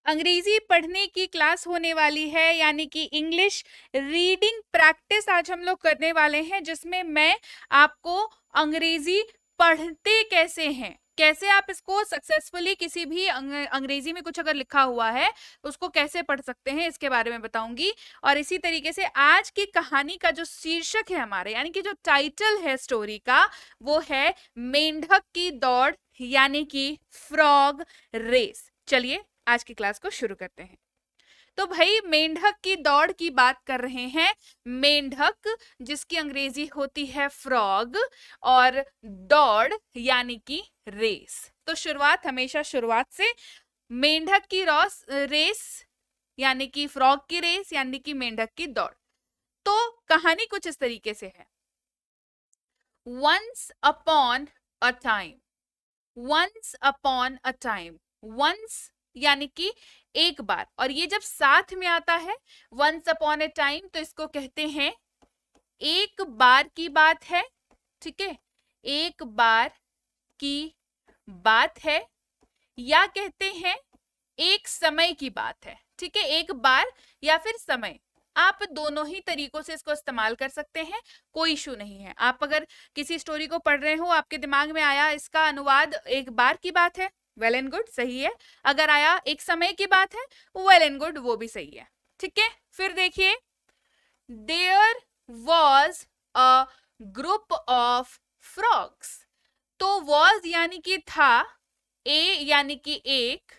अंग्रेजी पढ़ने की क्लास होने वाली है, यानी कि इंग्लिश रीडिंग प्रैक्टिस आज हम लोग करने वाले हैं, जिसमें मैं आपको अंग्रेजी पढ़ते कैसे हैं, कैसे आप इसको सक्सेसफुली किसी भी अंग्रेजी में कुछ अगर लिखा हुआ है उसको कैसे पढ़ सकते हैं, इसके बारे में बताऊंगी। और इसी तरीके से आज की कहानी का जो शीर्षक है हमारे, यानी कि जो टाइटल है स्टोरी का, वो है मेंढक की दौड़, यानी कि फ्रॉग रेस। चलिए आज की क्लास को शुरू करते हैं। तो भाई मेंढक की दौड़ की बात कर रहे हैं। मेंढक जिसकी अंग्रेजी होती है फ्रॉग, और दौड़ यानी कि रेस। तो शुरुआत हमेशा शुरुआत से, मेंढक की रेस यानी कि फ्रॉग की रेस यानी कि मेंढक की दौड़। तो कहानी कुछ इस तरीके से है। Once upon a time, once upon a time, once यानी कि एक बार, और ये जब साथ में आता है वंस अपॉन ए टाइम, तो इसको कहते हैं एक बार की बात है। ठीक है, एक बार की बात है, या कहते हैं एक समय की बात है। ठीक है, एक बार या फिर समय, आप दोनों ही तरीकों से इसको इस्तेमाल कर सकते हैं, कोई इशू नहीं है। आप अगर किसी स्टोरी को पढ़ रहे हो, आपके दिमाग में आया इसका अनुवाद एक बार की बात है, वेल एंड गुड, सही है। अगर आया एक समय की बात है, वेल एंड गुड, वो भी सही है। ठीक है, फिर देखिए, there was a group of frogs. तो वॉज यानी कि था, ए यानी कि एक,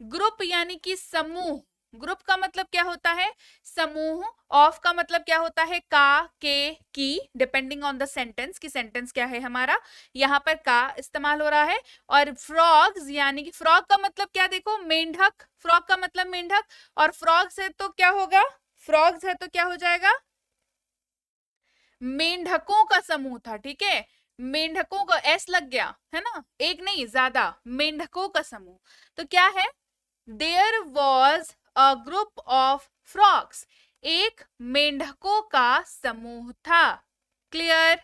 ग्रुप यानी कि समूह, ग्रुप का मतलब क्या होता है, समूह, ऑफ का मतलब क्या होता है, का, के, की, डिपेंडिंग ऑन द सेंटेंस कि सेंटेंस क्या है हमारा, यहाँ पर का इस्तेमाल हो रहा है। और फ्रॉग्स यानी कि फ्रॉग का मतलब क्या, देखो मेंढक, फ्रॉग का मतलब मेंढक, और फ्रॉग्स है तो क्या होगा, फ्रॉग्स है तो क्या हो जाएगा, मेंढकों का समूह था। ठीक है, मेंढकों का एस लग गया है ना, एक नहीं ज्यादा, मेंढकों का समूह। तो क्या है, there was a group of frogs, एक मेंढकों का समूह था। क्लियर,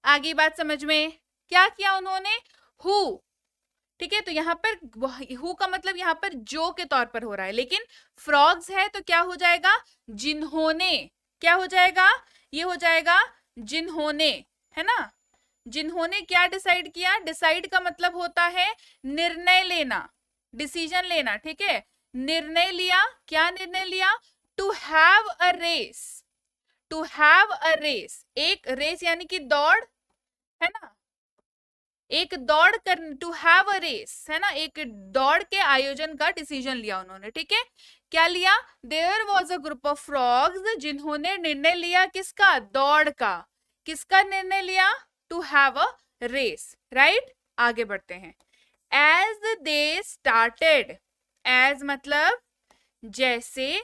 आगे बात समझ में। क्या किया उन्होंने, हु। ठीक है, तो यहाँ पर हु का मतलब यहाँ पर जो के तौर पर हो रहा है, लेकिन फ्रॉग्स है तो क्या हो जाएगा, जिन्होंने, क्या हो जाएगा, ये हो जाएगा जिन्होंने, है ना। जिन्होंने क्या डिसाइड किया, डिसाइड का मतलब होता है निर्णय लेना, डिसीजन लेना। ठीक है, निर्णय लिया, क्या निर्णय लिया, to have a race, to have a race, एक रेस यानी कि दौड़, है ना, एक दौड़ कर, टू हैव अ रेस, है ना, एक दौड़ के आयोजन का डिसीजन लिया उन्होंने। ठीक है, क्या लिया, there was a group of frogs, जिन्होंने निर्णय लिया किसका, दौड़ का, किसका निर्णय लिया, to have a race, right. आगे बढ़ते हैं। एज दे स्टार्टेड, एज मतलब जैसे,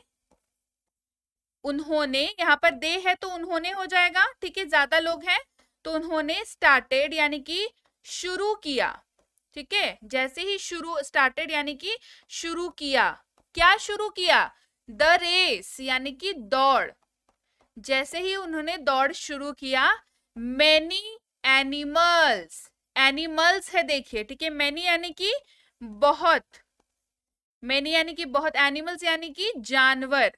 उन्होंने, यहाँ पर दे है तो उन्होंने हो जाएगा। ठीक है, ज्यादा लोग हैं तो उन्होंने स्टार्टेड यानी कि शुरू किया। ठीक है, जैसे ही शुरू, स्टार्टेड यानी कि शुरू किया, क्या शुरू किया, द रेस यानी कि दौड़, जैसे ही उन्होंने दौड़ शुरू किया, मैनी एनिमल्स, एनिमल्स है देखिए, ठीक है, मैनी यानी कि बहुत, मैनी यानी कि बहुत, एनिमल्स यानी कि जानवर,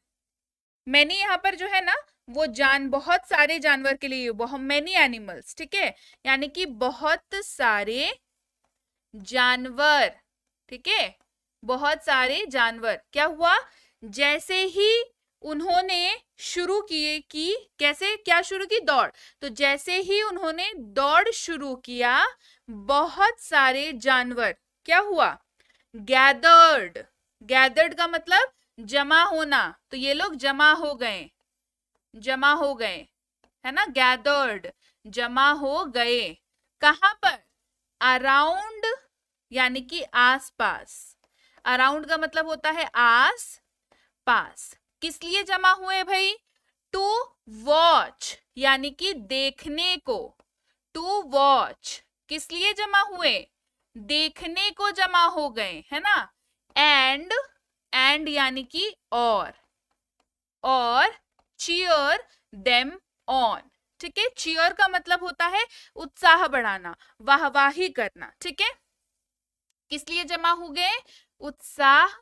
मैनी यहाँ पर जो है ना वो बहुत सारे जानवर के लिए, बहुत मैनी एनिमल्स। ठीक है, यानी कि बहुत सारे जानवर। ठीक है, बहुत सारे जानवर, क्या हुआ, जैसे ही उन्होंने शुरू किए, की कैसे, क्या शुरू की, दौड़, तो जैसे ही उन्होंने दौड़ शुरू किया, बहुत सारे जानवर क्या हुआ, गैदर्ड, गैदर्ड का मतलब जमा होना, तो ये लोग जमा हो गए, जमा हो गए, है ना, गैदर्ड, जमा हो गए, कहां पर, अराउंड यानी कि आसपास, अराउंड का मतलब होता है आस पास। किस लिए जमा हुए भाई, टू वॉच यानी कि देखने को, टू वॉच, किस लिए जमा हुए, देखने को जमा हो गए, है ना। एंड यानी कि और चीयर देम ऑन। ठीक है, चीयर का मतलब होता है उत्साह बढ़ाना, वाहवाही करना। ठीक है, किस लिए जमा हो गए, उत्साह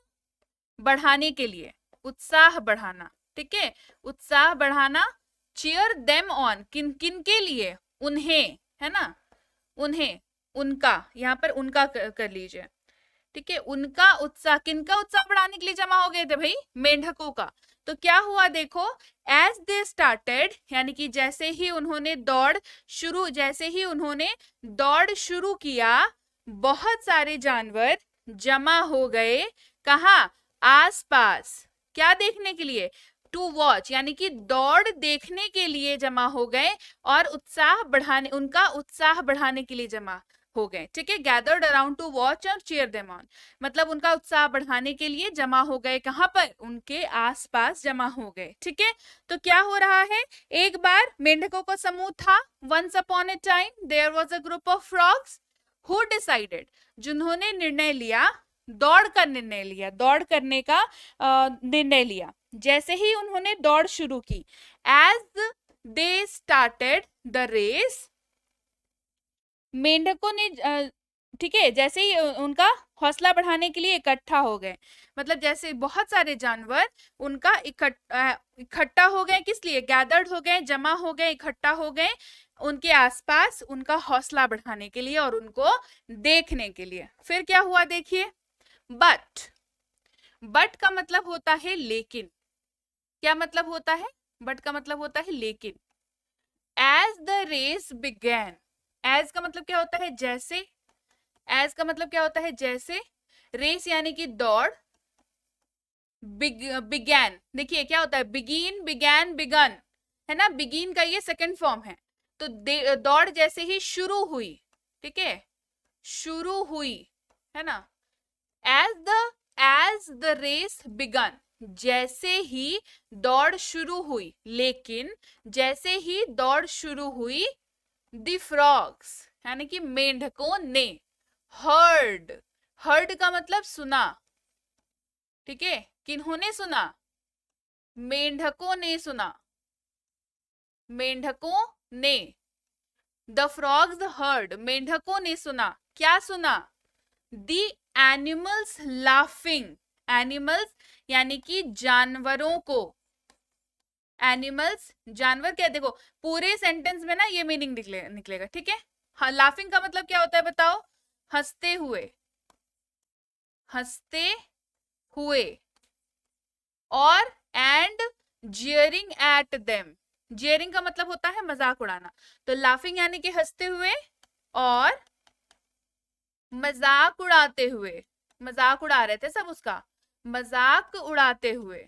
बढ़ाने के लिए, उत्साह बढ़ाना, ठीक है, उत्साह बढ़ाना। cheer them on, किन किन के लिए, उन्हें, है ना, उन्हें, उनका, यहाँ पर उनका कर लीजिए, ठीक है, उनका उत्साह, किनका उत्साह बढ़ाने के लिए जमा हो गए थे भाई, मेंढकों का। तो क्या हुआ देखो, एज दे स्टार्टेड, यानी कि जैसे ही उन्होंने दौड़ शुरू किया, बहुत सारे जानवर जमा हो गए, कहा, आसपास, क्या देखने के लिए, टू वॉच, यानी कि दौड़ देखने के लिए जमा हो गए, और उनका उत्साह बढ़ाने के लिए जमा हो गए, ठीक है, गैदर्ड अराउंड टू वॉच और चीयर देम ऑन, मतलब उनका उत्साह बढ़ाने के लिए जमा हो गए, कहां पर, उनके आसपास जमा हो गए, ठीक है। तो क्या हो रहा है, एक बार मेंढकों का समूह था, once upon a time there was a group of frogs who decided, जिन्होंने निर्णय लिया, दौड़ करने का निर्णय लिया, जैसे ही उन्होंने दौड़ शुरू की, as they started the race, मेंढकों ने, ठीक है, जैसे ही उनका हौसला बढ़ाने के लिए इकट्ठा हो गए, मतलब जैसे बहुत सारे जानवर उनका इकट्ठा हो गए, किस लिए, गैदर्ड हो गए, जमा हो गए, इकट्ठा हो गए उनके आसपास, उनका हौसला बढ़ाने के लिए और उनको देखने के लिए। फिर क्या हुआ देखिए, बट का मतलब होता है लेकिन, क्या मतलब होता है, बट का मतलब होता है लेकिन, as the race began, as का मतलब क्या होता है, जैसे, एज का मतलब क्या होता है, जैसे, रेस यानी कि दौड़, बिगैन, देखिए क्या होता है, बिगिन, बिगैन, बिगन, है ना, बिगिन का ये सेकंड फॉर्म है, तो दौड़ जैसे ही शुरू हुई, ठीक है, शुरू हुई, है ना, एज द रेस बिगन, जैसे ही दौड़ शुरू हुई, लेकिन जैसे ही दौड़ शुरू हुई, द फ्रॉग्स, यानी कि मेंढकों ने, हर्ड का मतलब सुना, ठीक है, किन्होंने सुना, मेंढकों ने सुना, मेंढकों ने, द फ्रॉग्स हर्ड, मेंढकों ने सुना, क्या सुना, द एनिमल्स लाफिंग, एनिमल्स यानी कि जानवरों को, एनिमल्स जानवर क्या, देखो पूरे सेंटेंस में ना ये मीनिंग निकलेगा, ठीक है। हाँ, लाफिंग का मतलब क्या होता है बताओ, हंसते हुए, हंसते हुए, और and jeering at them, jeering का मतलब होता है मजाक उड़ाना, तो लाफिंग यानी कि हंसते हुए और मजाक उड़ाते हुए, मजाक उड़ा रहे थे सब उसका, मजाक उड़ाते हुए,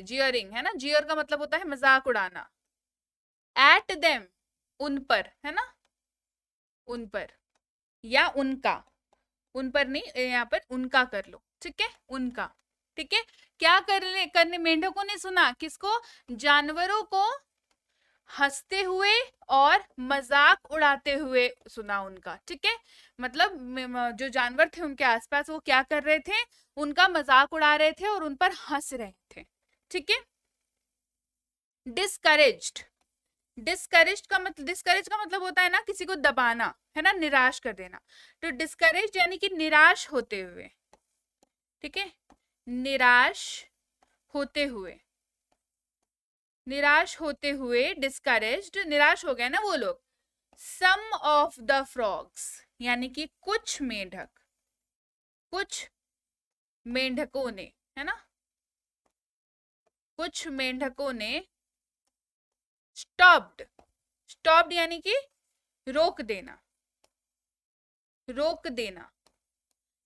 जियरिंग, है ना, जियर का मतलब होता है मजाक उड़ाना, एट देम, उन पर, है ना, उन पर, या उनका, उन पर नहीं, यहाँ पर उनका कर लो, ठीक है, उनका, ठीक है, क्या करने मेंढकों ने सुना, किसको, जानवरों को हंसते हुए और मजाक उड़ाते हुए सुना उनका, ठीक है, मतलब जो जानवर थे उनके आसपास वो क्या कर रहे थे, उनका मजाक उड़ा रहे थे और उन पर हंस रहे थे, ठीक है। डिस्करेज्ड, डिस्करेज का मतलब होता है ना किसी को दबाना, है ना, निराश कर देना, तो डिस्करेज यानी कि निराश होते हुए, ठीक है, निराश होते हुए, निराश होते हुए, डिस्करेज्ड, निराश हो गए ना वो लोग, सम ऑफ द फ्रॉग्स, यानी कि कुछ मेंढकों ने, है ना, कुछ मेंढकों ने, स्टॉप्ड यानी कि रोक देना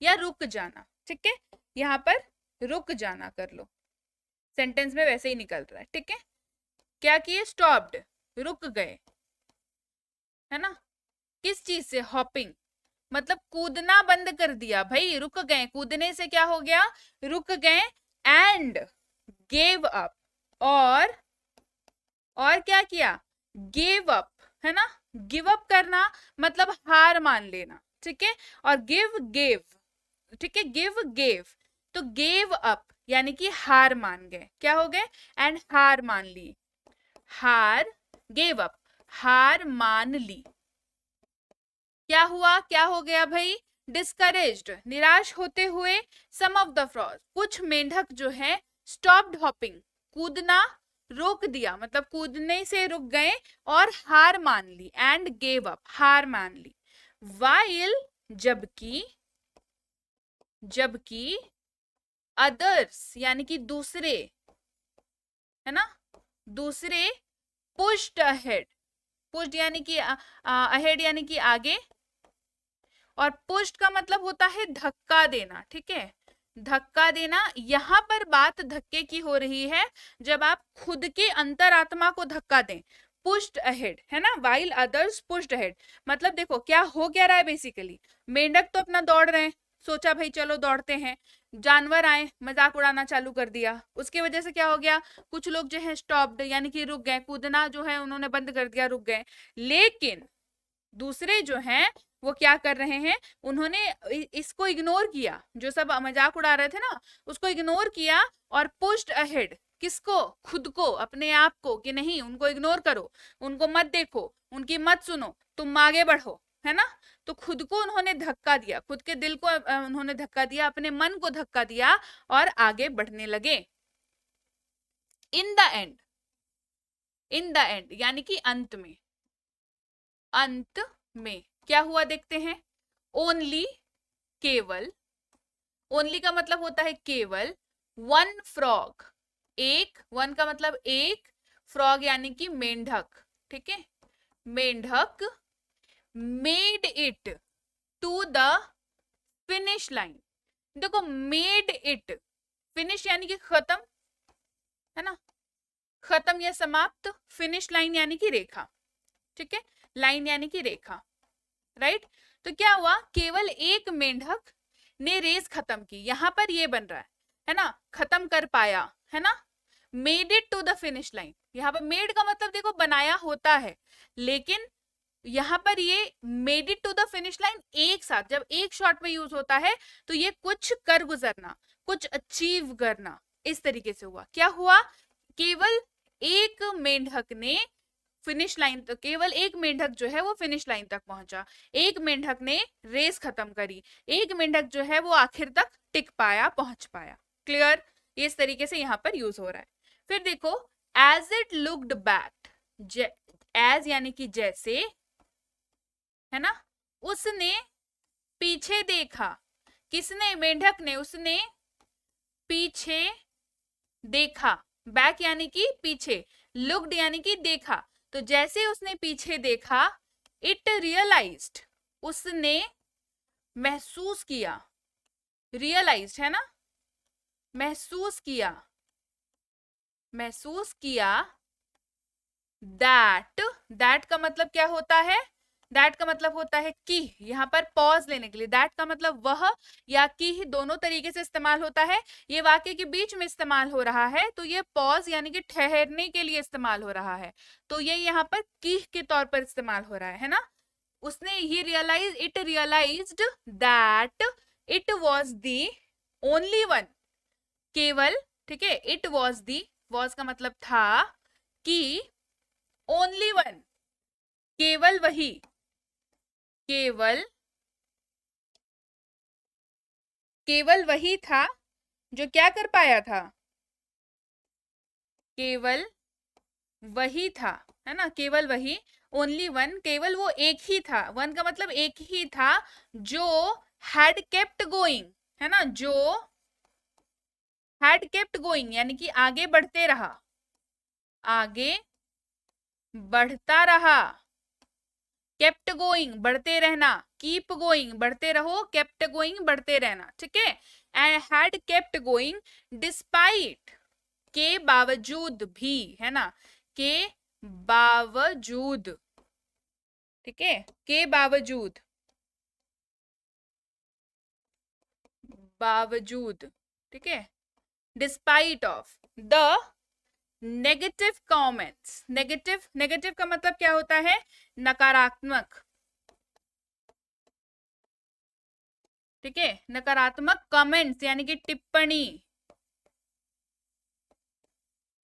या रुक जाना, ठीक है, यहाँ पर रुक जाना कर लो, सेंटेंस में वैसे ही निकल रहा है, ठीक है, क्या किए, स्टॉप्ड, रुक गए, है ना, किस चीज से, हॉपिंग, मतलब कूदना बंद कर दिया भाई, रुक गए, कूदने से क्या हो गया, रुक गए, एंड गेव अप, और क्या किया, गिव अप, है ना, गिव अप करना मतलब हार मान लेना, ठीक है, और गेव, ठीक है, गेव, तो गेव अप यानी कि हार मान गए, क्या हो गए, एंड हार मान ली, गेव अप, हार मान ली, क्या हुआ, क्या हो गया भाई, डिस्करेज्ड, निराश होते हुए, सम ऑफ द फ्रॉग, कुछ मेंढक जो है स्टॉप्ड हॉपिंग, कूदना रोक दिया, मतलब कूदने से रुक गए और हार मान ली, एंड गेव अप, हार मान ली, वाइल, जबकि, जबकि अदर्स यानी कि दूसरे, है ना, दूसरे पुश्ड अहेड, पुश्ड यानी कि अहेड यानी कि आगे, और पुश्ड का मतलब होता है धक्का देना, ठीक है, धक्का देना। यहां पर बात धक्के की हो रही है जब आप खुद के अंतरात्मा को धक्का दें, पुश्ड अहेड, है ना, वाइल अदर्स पुश्ड अहेड, मतलब देखो क्या हो क्या रहा है बेसिकली, मेंढक तो अपना दौड़ रहे हैं, सोचा भाई चलो दौड़ते हैं, जानवर आए मजाक उड़ाना चालू कर दिया, उसके वजह से क्या हो गया, कुछ लोग जो है स्टॉप्ड यानी कि रुक गए, कूदना जो है उन्होंने बंद कर दिया, रुक गए, लेकिन दूसरे जो हैं वो क्या कर रहे हैं, उन्होंने इसको इग्नोर किया, जो सब मजाक उड़ा रहे थे ना उसको इग्नोर किया, और पुश्ड अहेड, किसको, खुद को, अपने आप को, कि नहीं उनको इग्नोर करो, उनको मत देखो, उनकी मत सुनो, तुम आगे बढ़ो, है ना, तो खुद को उन्होंने धक्का दिया, खुद के दिल को उन्होंने धक्का दिया, अपने मन को धक्का दिया और आगे बढ़ने लगे। In the end, in the end यानी कि अंत में, अंत में क्या हुआ देखते हैं, ओनली, केवल, ओनली का मतलब होता है केवल, वन फ्रॉग, एक, वन का मतलब एक, फ्रॉग यानी कि मेंढक, ठीक है, मेंढक made it to the finish line, देखो मेड इट, फिनिश यानी कि खत्म, है ना, खत्म या समाप्त, फिनिश लाइन यानी कि रेखा, ठीक है, लाइन यानी कि रेखा, राइट, तो क्या हुआ, केवल एक मेंढक ने रेस खत्म की, यहां पर ये बन रहा है ना, खत्म कर पाया, है ना, made it to the finish line, यहाँ पर मेड का मतलब देखो बनाया होता है, लेकिन यहाँ पर ये made it to the finish line एक साथ जब एक शॉट में यूज होता है तो ये कुछ कर गुजरना, कुछ अचीव करना, इस तरीके से हुआ, क्या हुआ, केवल एक मेंढक ने फिनिश लाइन तक, केवल एक मेंढक जो है वो फिनिश लाइन तक पहुंचा, एक मेंढक ने रेस खत्म करी, एक मेंढक जो है वो आखिर तक टिक पाया, पहुंच पाया, क्लियर, इस तरीके से यहाँ पर यूज हो रहा है। फिर देखो, as it looked back, as यानी कि जैसे, है ना, उसने पीछे देखा, किसने, मेंढक ने, उसने पीछे देखा, बैक यानी कि पीछे, लुक्ड यानी कि देखा, तो जैसे उसने पीछे देखा, इट रियलाइज्ड, उसने महसूस किया, रियलाइज्ड है ना, महसूस किया, महसूस किया, दैट का मतलब क्या होता है, दैट का मतलब होता है कि, यहाँ पर पॉज लेने के लिए, दैट का मतलब वह या कि दोनों तरीके से इस्तेमाल होता है, ये वाक्य के बीच में इस्तेमाल हो रहा है तो ये पॉज यानी कि ठहरने के लिए इस्तेमाल हो रहा है, तो ये यहाँ पर की के तौर पर इस्तेमाल हो रहा है ना, उसने ये realize, it realized that it was the only one, केवल, ठीक है, इट वाज द, वाज का मतलब था, कि ओनली वन, केवल वही, केवल, केवल वही था जो क्या कर पाया था, केवल वही था, है ना, केवल वही, ओनली वन, केवल वो एक ही था, वन का मतलब एक ही था, जो हैड केप्ट गोइंग, है ना, जो हैड केप्ट गोइंग यानी कि आगे बढ़ते रहा, आगे बढ़ता रहा, केप्ट गोइंग बढ़ते रहना, कीप गोइंग बढ़ते रहो, केप्ट गोइंग बढ़ते रहना, ठीक है, and had kept going despite, के बावजूद भी, है ना, के बावजूद, ठीक है, के बावजूद, बावजूद, ठीक है, despite of the negative comments, negative, negative का मतलब क्या होता है, नकारात्मक, ठीक है, नकारात्मक कमेंट्स यानी कि टिप्पणी,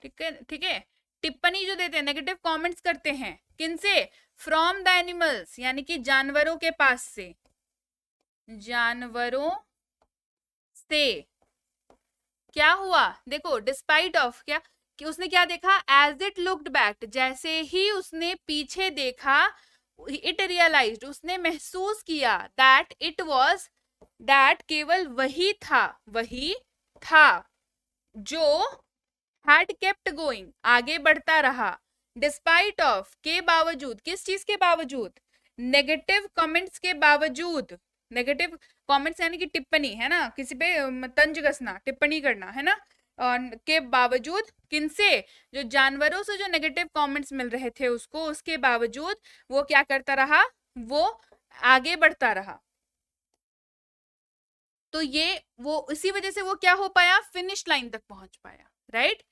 ठीक है, ठीक है, टिप्पणी जो देते हैं, नेगेटिव कमेंट्स करते हैं, किनसे, फ्रॉम द एनिमल्स यानी कि जानवरों के पास से, जानवरों से क्या हुआ, देखो डिस्पाइट ऑफ क्या कि उसने क्या देखा, एज इट लुक्ड बैक, जैसे ही उसने पीछे देखा, इट रियलाइज्ड, उसने महसूस किया, दैट इट वाज, दैट केवल वही था जो हैड केप्ट गोइंग, आगे बढ़ता रहा, डिस्पाइट ऑफ, के बावजूद, किस चीज के बावजूद, नेगेटिव कमेंट्स के बावजूद, नेगेटिव कमेंट्स यानी कि टिप्पणी है ना, किसी पे तंज कसना, टिप्पणी करना है ना, के बावजूद, किनसे, जो जानवरों से जो नेगेटिव कमेंट्स मिल रहे थे उसको, उसके बावजूद वो क्या करता रहा, वो आगे बढ़ता रहा। तो ये वो इसी वजह से वो क्या हो पाया, फिनिश लाइन तक पहुंच पाया, राइट।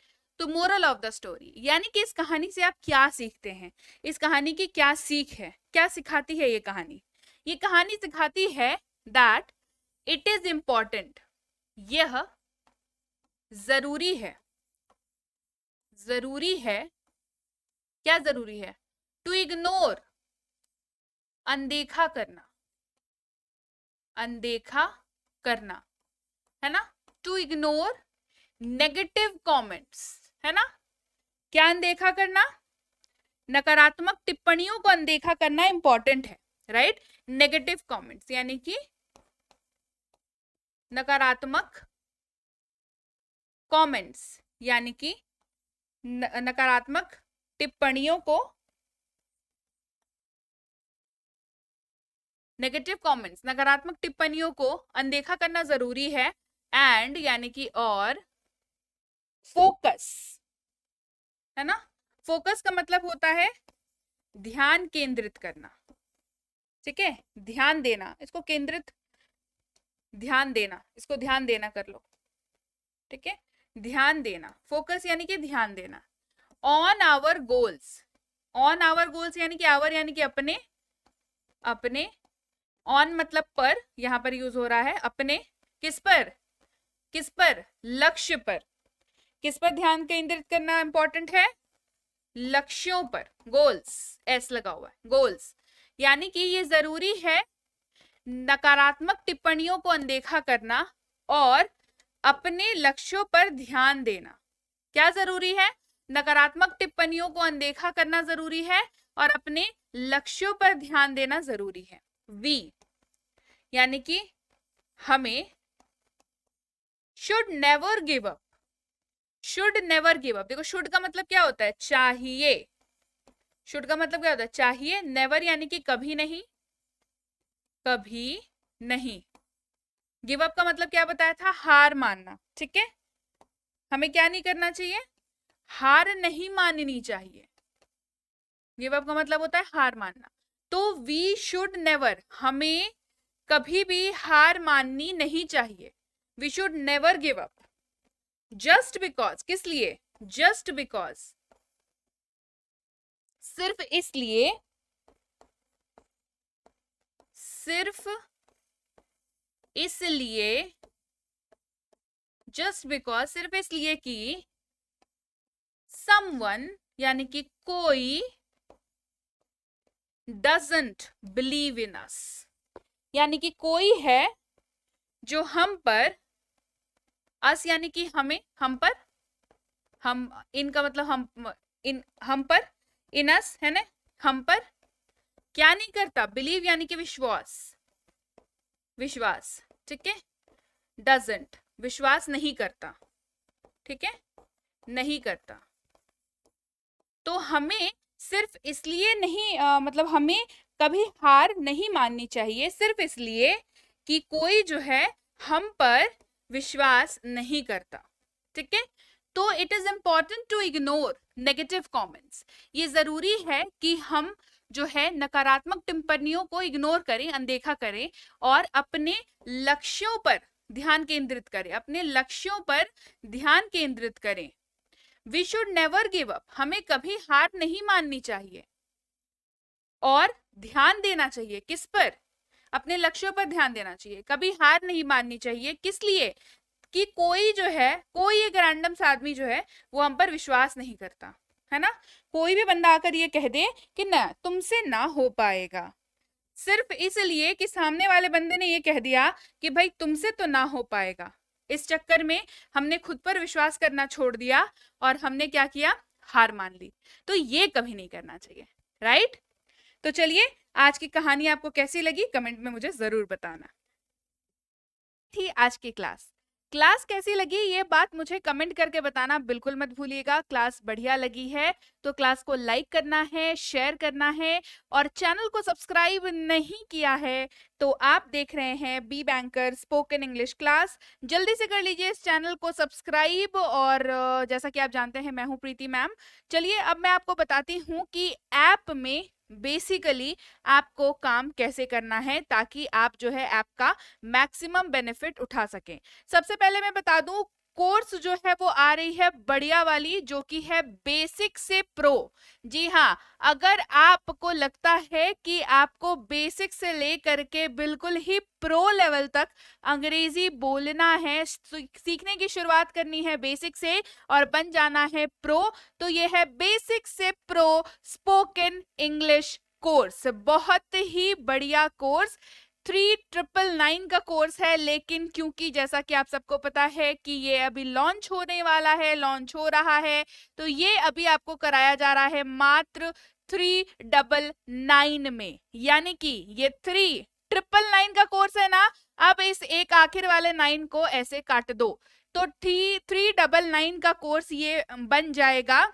तो मोरल ऑफ द स्टोरी, यानी कि इस कहानी से आप क्या सीखते हैं, इस कहानी की क्या सीख है, क्या सिखाती है ये कहानी, ये कहानी सिखाती है दैट इट इज इंपॉर्टेंट, यह जरूरी है, जरूरी है, क्या जरूरी है, टू इग्नोर, अनदेखा करना, अनदेखा करना, है ना, टू इग्नोर नेगेटिव कमेंट्स, है ना, क्या अनदेखा करना, नकारात्मक टिप्पणियों को अनदेखा करना इंपॉर्टेंट है, राइट। नेगेटिव कमेंट्स यानी कि नकारात्मक कमेंट्स यानी कि नकारात्मक टिप्पणियों को, नेगेटिव कमेंट्स, नकारात्मक टिप्पणियों को अनदेखा करना जरूरी है, एंड यानी कि और, फोकस, है ना, फोकस का मतलब होता है ध्यान केंद्रित करना, ठीक है, ध्यान देना, इसको केंद्रित, ध्यान देना, इसको ध्यान देना कर लो, ठीक है, ध्यान देना, फोकस यानी कि ध्यान देना, on our goals, on our goals यानी कि आवर यानी कि अपने, अपने, ऑन मतलब पर, यहां पर यूज हो रहा है, अपने, किस पर, किस पर, लक्ष्य पर, किस पर ध्यान केंद्रित करना इंपॉर्टेंट है, लक्ष्यों पर, गोल्स, एस लगा हुआ है, गोल्स, यानी कि ये जरूरी है नकारात्मक टिप्पणियों को अनदेखा करना और अपने लक्ष्यों पर ध्यान देना। क्या जरूरी है, नकारात्मक टिप्पणियों को अनदेखा करना जरूरी है और अपने लक्ष्यों पर ध्यान देना जरूरी है। वी यानी कि हमें should never give up, should never give up, देखो शुड का मतलब क्या होता है, चाहिए, शुड का मतलब क्या होता है, चाहिए, नेवर यानी कि कभी नहीं, कभी नहीं, गिव अप का मतलब क्या बताया था, हार मानना, ठीक है, हमें क्या नहीं करना चाहिए, हार नहीं माननी चाहिए, गिव अप का मतलब होता है हार मानना। तो वी शुड नेवर, हमें कभी भी हार माननी नहीं चाहिए, we should never give up, just because, किस लिए, जस्ट बिकॉज, सिर्फ इसलिए, सिर्फ इसलिए, जस्ट बिकॉज, सिर्फ इसलिए कि समवन यानी कि कोई, डजंट बिलीव इन अस, यानी कि कोई है जो हम पर, अस यानी कि हमें, हम पर, हम, इनका मतलब हम, इन, हम पर, इन अस है ना, हम पर क्या नहीं करता, बिलीव यानी कि विश्वास, विश्वास, ठीक है, डजंट विश्वास नहीं करता, ठीक है, नहीं करता। तो हमें सिर्फ इसलिए नहीं मतलब हमें कभी हार नहीं माननी चाहिए, सिर्फ इसलिए कि कोई जो है हम पर विश्वास नहीं करता, ठीक है। तो it is important to ignore negative comments, ये जरूरी है कि हम जो है नकारात्मक टिप्पणियों को इग्नोर करें, अनदेखा करें और अपने लक्ष्यों पर ध्यान केंद्रित करें, अपने लक्ष्यों पर ध्यान केंद्रित करें। We should never give up, हमें कभी हार नहीं माननी चाहिए और ध्यान देना चाहिए, किस पर, अपने लक्ष्यों पर ध्यान देना चाहिए, कभी हार नहीं माननी चाहिए, किस लिए, कि कोई जो है, कोई एक रैंडम आदमी जो है वो हम पर विश्वास नहीं करता, है ना, कोई भी बंदा आकर ये कह दे कि ना तुमसे ना हो पाएगा, सिर्फ इसलिए कि सामने वाले बंदे ने ये कह दिया कि भाई तुमसे तो ना हो पाएगा। इस चक्कर में हमने खुद पर विश्वास करना छोड़ दिया और हमने क्या किया, हार मान ली। तो ये कभी नहीं करना चाहिए, राइट। तो चलिए, आज की कहानी आपको कैसी लगी कमेंट में मुझे जरूर बताना। थी आज की क्लास कैसी लगी ये बात मुझे कमेंट करके बताना बिल्कुल मत भूलिएगा। क्लास बढ़िया लगी है तो क्लास को लाइक करना है, शेयर करना है, और चैनल को सब्सक्राइब नहीं किया है तो आप देख रहे हैं Be Banker spoken English class, जल्दी से कर लीजिए इस चैनल को सब्सक्राइब। और जैसा कि आप जानते हैं मैं हूं प्रीति मैम। चलिए अब मैं आपको बताती हूं कि ऐप में बेसिकली आपको काम कैसे करना है ताकि आप जो है ऐप का मैक्सिमम बेनिफिट उठा सकें। सबसे पहले मैं बता दूं, कोर्स जो है वो आ रही है बढ़िया वाली, जो कि है बेसिक से प्रो। जी हाँ, अगर आपको लगता है कि आपको बेसिक से लेकर के बिल्कुल ही प्रो लेवल तक अंग्रेजी बोलना है, सीखने की शुरुआत करनी है बेसिक से और बन जाना है प्रो, तो ये है बेसिक से प्रो स्पोकन इंग्लिश कोर्स। बहुत ही बढ़िया कोर्स, 3999 का कोर्स है। लेकिन क्योंकि जैसा कि आप सबको पता है कि ये अभी लॉन्च होने वाला है, लॉन्च हो रहा है, तो ये अभी आपको कराया जा रहा है मात्र 399 में। यानी कि ये 3999 का कोर्स है ना, अब इस एक आखिर वाले 9 को ऐसे काट दो तो 399 का कोर्स ये बन जाएगा।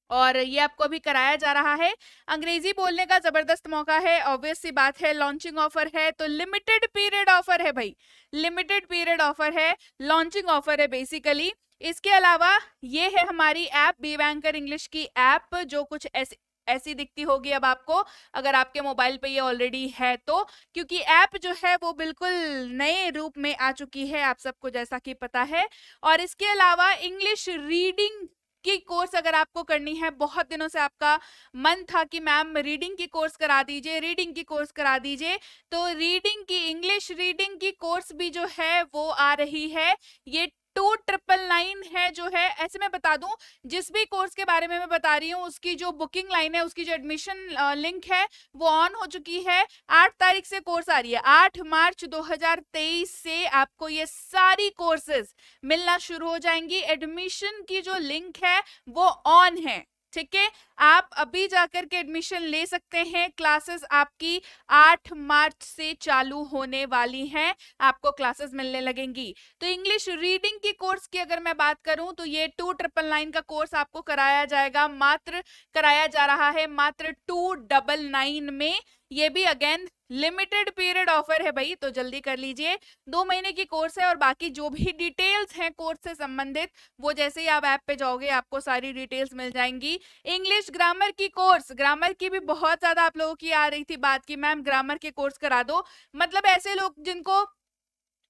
और ये आपको अभी कराया जा रहा है। अंग्रेजी बोलने का जबरदस्त मौका है, ऑब्वियस सी बात है, लॉन्चिंग ऑफर है तो लिमिटेड पीरियड ऑफर है भाई, लिमिटेड पीरियड ऑफर है, लॉन्चिंग ऑफर है बेसिकली। इसके अलावा ये है हमारी ऐप बी बैंकर इंग्लिश की ऐप, जो कुछ ऐसी दिखती होगी अब आपको, अगर आपके मोबाइल पे ये ऑलरेडी है तो, क्योंकि ऐप जो है वो बिल्कुल नए रूप में आ चुकी है आप सबको जैसा कि पता है। और इसके अलावा इंग्लिश रीडिंग की कोर्स अगर आपको करनी है, बहुत दिनों से आपका मन था कि मैम रीडिंग की कोर्स करा दीजिए, रीडिंग की कोर्स करा दीजिए, तो रीडिंग की, इंग्लिश रीडिंग की कोर्स भी जो है वो आ रही है। ये 2999 है जो है। ऐसे मैं बता दूं, जिस भी कोर्स के बारे में मैं बता रही हूँ उसकी जो बुकिंग लाइन है, उसकी जो एडमिशन लिंक है वो ऑन हो चुकी है। 8 तारीख से कोर्स आ रही है, 8 मार्च 2023 से आपको ये सारी कोर्सेज मिलना शुरू हो जाएंगी। एडमिशन की जो लिंक है वो ऑन है, ठीक है, आप अभी जाकर के एडमिशन ले सकते हैं। क्लासेस आपकी 8 मार्च से चालू होने वाली हैं, आपको क्लासेस मिलने लगेंगी। तो इंग्लिश रीडिंग की कोर्स की अगर मैं बात करूं तो ये 2999 का कोर्स आपको कराया जाएगा, मात्र कराया जा रहा है मात्र 299 में। ये भी अगेन लिमिटेड पीरियड ऑफर है भाई, तो जल्दी कर लीजिए। 2 महीने की कोर्स है और बाकी जो भी डिटेल्स हैं कोर्स से संबंधित वो जैसे ही आप ऐप पे जाओगे आपको सारी डिटेल्स मिल जाएंगी। इंग्लिश ग्रामर की कोर्स, ग्रामर की भी बहुत ज्यादा आप लोगों की आ रही थी बात की मैम ग्रामर के कोर्स करा दो, मतलब ऐसे लोग जिनको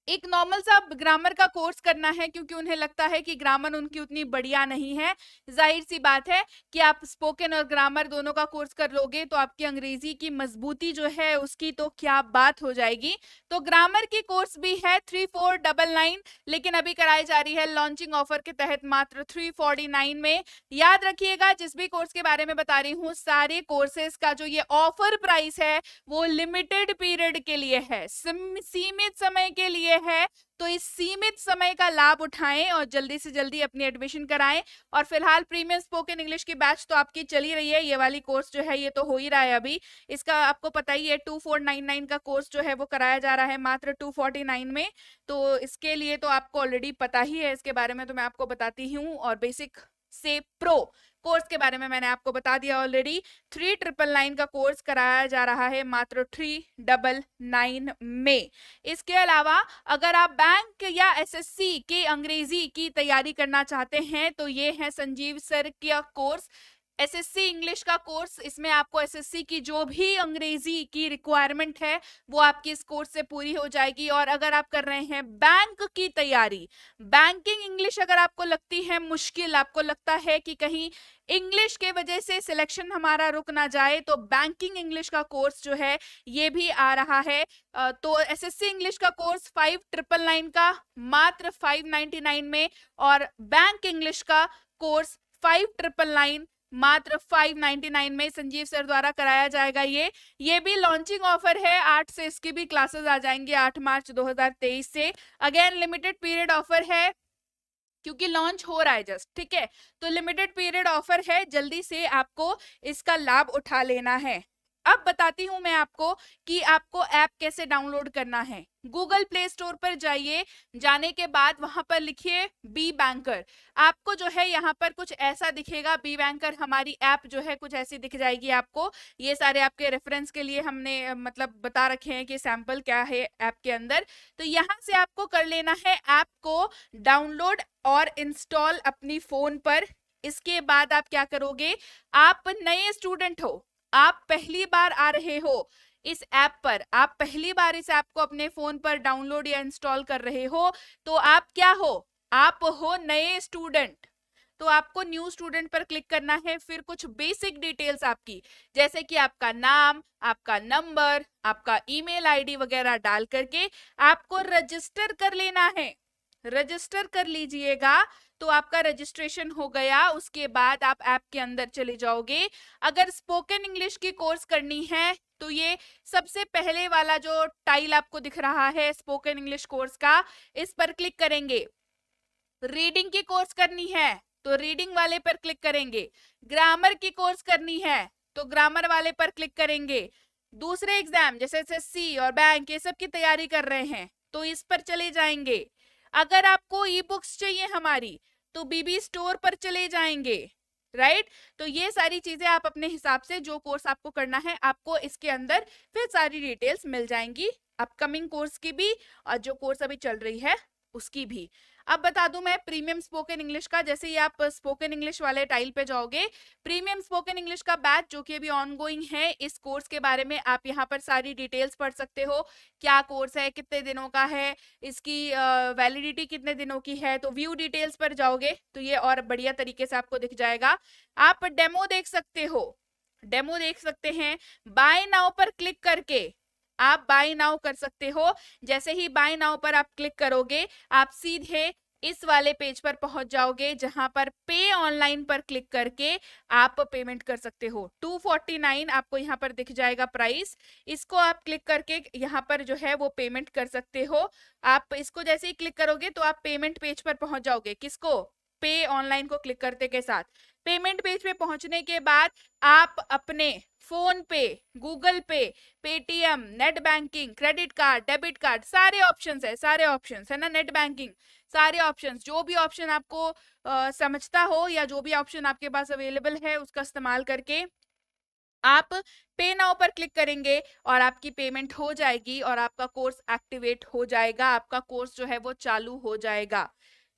एक नॉर्मल सा ग्रामर का कोर्स करना है क्योंकि उन्हें लगता है कि ग्रामर उनकी उतनी बढ़िया नहीं है। जाहिर सी बात है कि आप स्पोकन और ग्रामर दोनों का कोर्स कर लोगे तो आपकी अंग्रेजी की मजबूती जो है उसकी तो क्या बात हो जाएगी। तो ग्रामर की कोर्स भी है 3499, लेकिन अभी कराई जा रही है लॉन्चिंग ऑफर के तहत मात्र 349 में। याद रखिएगा, जिस भी कोर्स के बारे में बता रही हूँ सारे कोर्सेज का जो ये ऑफर प्राइस है वो लिमिटेड पीरियड के लिए है, सीमित समय के लिए है। तो इस सीमित समय का लाभ उठाएं और जल्दी से जल्दी अपनी एडमिशन कराएं। और फिलहाल प्रीमियम स्पोकन इंग्लिश की बैच तो आपकी चली रही है, ये वाली कोर्स जो है ये तो हो ही रहा है अभी, इसका आपको पता ही है 2499 का कोर्स जो है वो कराया जा रहा है मात्र 249 में। तो इसके लिए तो आपको ऑलरेडी पता ही है, इसके बारे में तो मैं आपको बताती हूँ। और बेसिक से प्रो कोर्स के बारे में मैंने आपको बता दिया ऑलरेडी। 3999 का कोर्स कराया जा रहा है मात्र 399 में। इसके अलावा अगर आप बैंक या एसएससी की अंग्रेजी की तैयारी करना चाहते हैं तो ये है संजीव सर का कोर्स, एसएससी इंग्लिश का कोर्स। इसमें आपको एसएससी की जो भी अंग्रेजी की रिक्वायरमेंट है वो आपकी इस कोर्स से पूरी हो जाएगी। और अगर आप कर रहे हैं बैंक की तैयारी, बैंकिंग इंग्लिश अगर आपको लगती है मुश्किल, आपको लगता है कि कहीं इंग्लिश के वजह से सिलेक्शन हमारा रुक ना जाए, तो बैंकिंग इंग्लिश का कोर्स जो है ये भी आ रहा है। तो एसएससी इंग्लिश का कोर्स 5999 का मात्र 599 में, और बैंक इंग्लिश का कोर्स 5999 मात्र 599 में संजीव सर द्वारा कराया जाएगा। ये भी लॉन्चिंग ऑफर है, 8 से इसकी भी क्लासेस आ जाएंगी 8 मार्च 2023 से। अगेन लिमिटेड पीरियड ऑफर है क्योंकि लॉन्च हो रहा है जस्ट, ठीक है, तो लिमिटेड पीरियड ऑफर है, जल्दी से आपको इसका लाभ उठा लेना है। अब बताती हूं मैं आपको कि आपको ऐप कैसे डाउनलोड करना है। गूगल प्ले स्टोर पर जाइए, जाने के बाद वहां पर लिखिए बी बैंकर। आपको जो है यहाँ पर कुछ ऐसा दिखेगा, बी बैंकर हमारी ऐप जो है कुछ ऐसी दिख जाएगी आपको। ये सारे आपके रेफरेंस के लिए हमने मतलब बता रखे हैं कि सैंपल क्या है ऐप के अंदर। तो यहाँ से आपको कर लेना है ऐप को डाउनलोड और इंस्टॉल अपनी फोन पर। इसके बाद आप क्या करोगे, आप नए स्टूडेंट हो, आप पहली बार आ रहे हो इस ऐप पर, आप पहली बार इस ऐप को अपने फोन पर डाउनलोड या इंस्टॉल कर रहे हो, तो आप क्या हो, आप हो नए स्टूडेंट। तो आपको न्यू स्टूडेंट पर क्लिक करना है, फिर कुछ बेसिक डिटेल्स आपकी, जैसे कि आपका नाम, आपका नंबर, आपका ईमेल आईडी वगैरह डाल करके आपको रजिस्टर कर लेना है। रजिस्टर कर लीजिएगा तो आपका रजिस्ट्रेशन हो गया। उसके बाद आप ऐप के अंदर चले जाओगे। अगर स्पोकन इंग्लिश की कोर्स करनी है तो ये सबसे पहले वाला जो टाइल आपको दिख रहा है स्पोकन इंग्लिश कोर्स का, इस पर क्लिक करेंगे। रीडिंग की कोर्स करनी है तो रीडिंग वाले पर क्लिक करेंगे। ग्रामर की कोर्स करनी है तो ग्रामर वाले पर क्लिक करेंगे। दूसरे एग्जाम जैसे एसएससी और बैंक ये सब की तैयारी कर रहे हैं तो इस पर चले जाएंगे। अगर आपको ई बुक्स चाहिए हमारी तो बीबी स्टोर पर चले जाएंगे, राइट। तो ये सारी चीजें आप अपने हिसाब से, जो कोर्स आपको करना है आपको इसके अंदर फिर सारी डिटेल्स मिल जाएंगी, अपकमिंग कोर्स की भी और जो कोर्स अभी चल रही है उसकी भी। अब बता दूं मैं प्रीमियम स्पोकन इंग्लिश का, जैसे ही आप स्पोकन इंग्लिश वाले टाइल पे जाओगे, प्रीमियम स्पोकन इंग्लिश का बैच जो कि अभी ऑनगोइंग है, इस कोर्स के बारे में आप यहाँ पर सारी डिटेल्स पढ़ सकते हो। क्या कोर्स है, कितने दिनों का है, इसकी वैलिडिटी कितने दिनों की है। तो व्यू डिटेल्स पर जाओगे तो ये और बढ़िया तरीके से आपको दिख जाएगा। आप डेमो देख सकते हो, डेमो देख सकते हैं। बाय नाउ पर क्लिक करके आप बाय नाउ कर सकते हो। जैसे ही बाय नाउ पर आप क्लिक करोगे आप सीधे इस वाले पेज पर पहुंच जाओगे जहां पर पे ऑनलाइन पर क्लिक करके आप पेमेंट कर सकते हो। 249 आपको यहाँ पर दिख जाएगा प्राइस, इसको आप क्लिक करके यहाँ पर जो है वो पेमेंट कर सकते हो। आप इसको जैसे ही क्लिक करोगे तो आप पेमेंट पेज पर पहुंच जाओगे। किसको, पे ऑनलाइन को क्लिक करते के साथ। पेमेंट पेज पे पहुंचने के बाद आप अपने फोन पे, गूगल पे, Paytm, net banking, credit card, debit card, सारे ऑप्शंस है, सारे ऑप्शंस है ना, नेट बैंकिंग, सारे ऑप्शंस, जो भी ऑप्शन आपको समझता हो या जो भी ऑप्शन आपके पास अवेलेबल है उसका इस्तेमाल करके आप पे नाउ पर क्लिक करेंगे और आपकी पेमेंट हो जाएगी और आपका कोर्स एक्टिवेट हो जाएगा, आपका कोर्स जो है वो चालू हो जाएगा।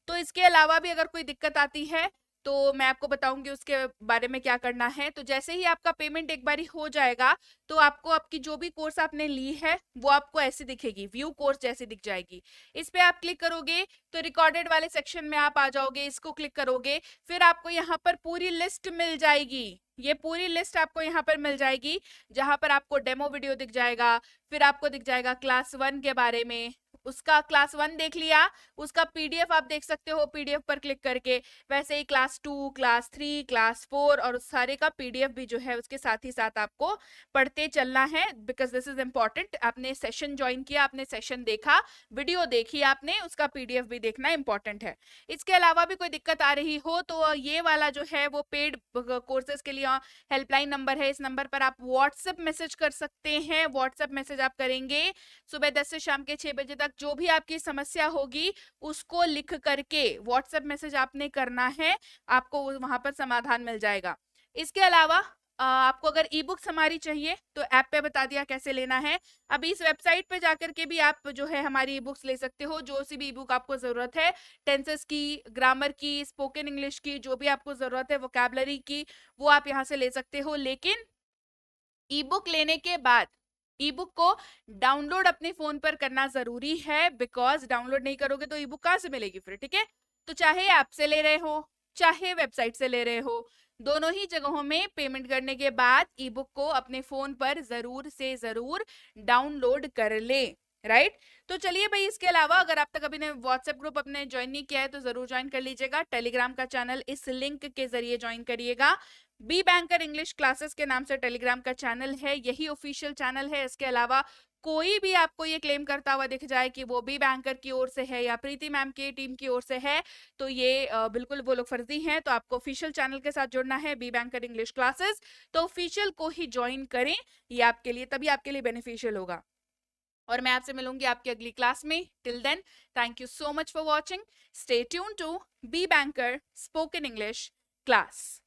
तो इसके अलावा भी अगर कोई दिक्कत आती है तो मैं आपको बताऊंगी उसके बारे में क्या करना है। तो जैसे ही आपका पेमेंट एक बारी हो जाएगा तो आपको आपकी जो भी कोर्स आपने ली है वो आपको ऐसी दिखेगी, व्यू कोर्स जैसी दिख जाएगी। इस पे आप क्लिक करोगे तो रिकॉर्डेड वाले सेक्शन में आप आ जाओगे, इसको क्लिक करोगे, फिर आपको यहाँ पर पूरी लिस्ट मिल जाएगी। ये पूरी लिस्ट आपको यहाँ पर मिल जाएगी जहां पर आपको डेमो वीडियो दिख जाएगा, फिर आपको दिख जाएगा क्लास 1 के बारे में, उसका क्लास 1 देख लिया, उसका पीडीएफ आप देख सकते हो पीडीएफ पर क्लिक करके। वैसे ही क्लास 2, क्लास 3, क्लास 4 और उस सारे का पीडीएफ भी जो है उसके साथ ही साथ आपको पढ़ते चलना है, बिकॉज दिस इज इंपॉर्टेंट। आपने सेशन ज्वाइन किया, आपने सेशन देखा, वीडियो देखी आपने, उसका पीडीएफ भी देखना इंपॉर्टेंट है। इसके अलावा भी कोई दिक्कत आ रही हो तो ये वाला जो है वो पेड कोर्सेज के लिए हेल्पलाइन नंबर है, इस नंबर पर आप व्हाट्सएप मैसेज कर सकते हैं। व्हाट्सएप मैसेज आप करेंगे सुबह 10 से शाम के 6 बजे तक, जो भी आपकी समस्या होगी उसको लिख करके व्हाट्सएप मैसेज आपने करना है, आपको वहां पर समाधान मिल जाएगा। इसके अलावा आपको अगर ई बुक्स हमारी चाहिए तो ऐप पे बता दिया कैसे लेना है। अभी इस वेबसाइट पे जाकर के भी आप जो है हमारी ई बुक्स ले सकते हो, जो सी भी ई बुक आपको जरूरत है, टेंसेस की, ग्रामर की, स्पोकन इंग्लिश की, जो भी आपको जरूरत है, वोकैबुलरी की, वो आप यहाँ से ले सकते हो। लेकिन ई बुक लेने के बाद ई बुक को डाउनलोड अपने फोन पर करना जरूरी है, बिकॉज डाउनलोड नहीं करोगे तो ई बुक कहाँ से मिलेगी फिर, ठीक है। तो चाहे ऐप से ले रहे हो चाहे वेबसाइट से ले रहे हो, दोनों ही जगहों में पेमेंट करने के बाद ई बुक को अपने फोन पर जरूर से जरूर डाउनलोड कर ले, राइट। तो चलिए भाई, इसके अलावा अगर आप तक अभी ने व्हाट्सएप ग्रुप अपने ज्वाइन नहीं किया है तो जरूर ज्वाइन कर लीजिएगा। टेलीग्राम का चैनल इस लिंक के जरिए ज्वाइन करिएगा। बी बैंकर इंग्लिश क्लासेस के नाम से टेलीग्राम का चैनल है, यही ऑफिशियल चैनल है। इसके अलावा कोई भी आपको ये क्लेम करता हुआ दिख जाए कि वो बी बैंकर की ओर से है या प्रीति मैम की टीम की ओर से है, तो ये बिल्कुल वो लोग फर्जी हैं। तो आपको ऑफिशियल चैनल के साथ जुड़ना है, बी बैंकर इंग्लिश क्लासेस। तो ऑफिशियल को ही ज्वाइन करें, ये आपके लिए, तभी आपके लिए बेनिफिशियल होगा। और मैं आपसे मिलूंगी आपकी अगली क्लास में। Till then, thank you so much for watching. Stay tuned to Be Banker spoken English class.